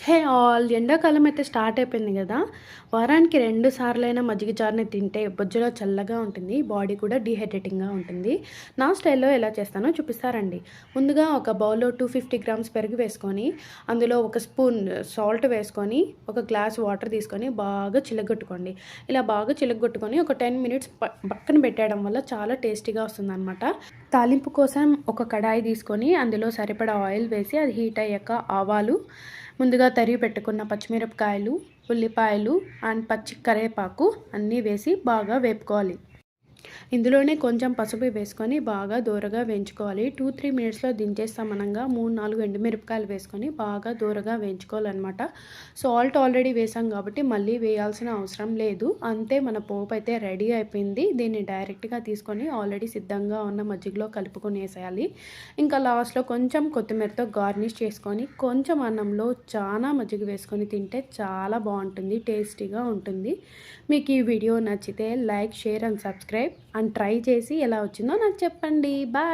Hey all ఎండాకాలం అయితే start అయిపోయింది కదా! వారానికి 2 సార్లైనా మజ్జిగ చారుని తింటే బొజ్జులో చల్లగా ఉంటుంది. బాడీ కూడా డీహైడ్రేటింగ్‌గా ఉంటుంది. నా స్టైల్‌లో ఎలా చేస్తానో చూపిస్తారండి. ముందుగా ఒక బౌల్‌లో 250 గ్రామ్స్ పెరుగు వేసుకొని, అందులో ఒక స్పూన్ సాల్ట్ వేసుకొని, ఒక గ్లాస్ వాటర్ తీసుకొని బాగా చిలగొట్టుకోండి. ఇలా బాగా చిలగొట్టుకొని ఒక 10 మినిట్స్ పక్కన పెట్టేయడం వల్ల చాలా టేస్టీగా వస్తుందనమాట. తాలింపు కోసం ఒక కడాయి తీసుకొని అందులో సరిపడా ఆయిల్ వేసి అది హీట్ అయ్యాక ఆవాలు, ముందుగా తరిగి పెట్టుకున్న పచ్చిమిరపకాయలు, ఉల్లిపాయలు అండ్ పచ్చి కరివేపాకు అన్నీ వేసి బాగా వేపుకోవాలి. ఇందులోనే కొంచెం పసుపు వేసుకొని బాగా దూరగా వేయించుకోవాలి. 2-3 మినిట్స్‌లో దించేస్తాం అనంగా 3-4 ఎండుమిరపకాయలు వేసుకొని బాగా దూరగా వేయించుకోవాలనమాట. సాల్ట్ ఆల్రెడీ వేసాం కాబట్టి మళ్ళీ వేయాల్సిన అవసరం లేదు. అంతే, మన పోపు అయితే రెడీ అయిపోయింది. దీన్ని డైరెక్ట్‌గా తీసుకొని ఆల్రెడీ సిద్ధంగా ఉన్న మజ్జిగలో కలుపుకొనేసేయాలి. ఇంకా లాస్ట్‌లో కొంచెం కొత్తిమీరతో గార్నిష్ చేసుకొని కొంచెం అన్నంలో చాలా మజ్జిగ వేసుకొని తింటే చాలా బాగుంటుంది, టేస్టీగా ఉంటుంది. మీకు ఈ వీడియో నచ్చితే like, share and subscribe and try చేసి ఎలా వచ్చిందో నాకు చెప్పండి. బాయ్.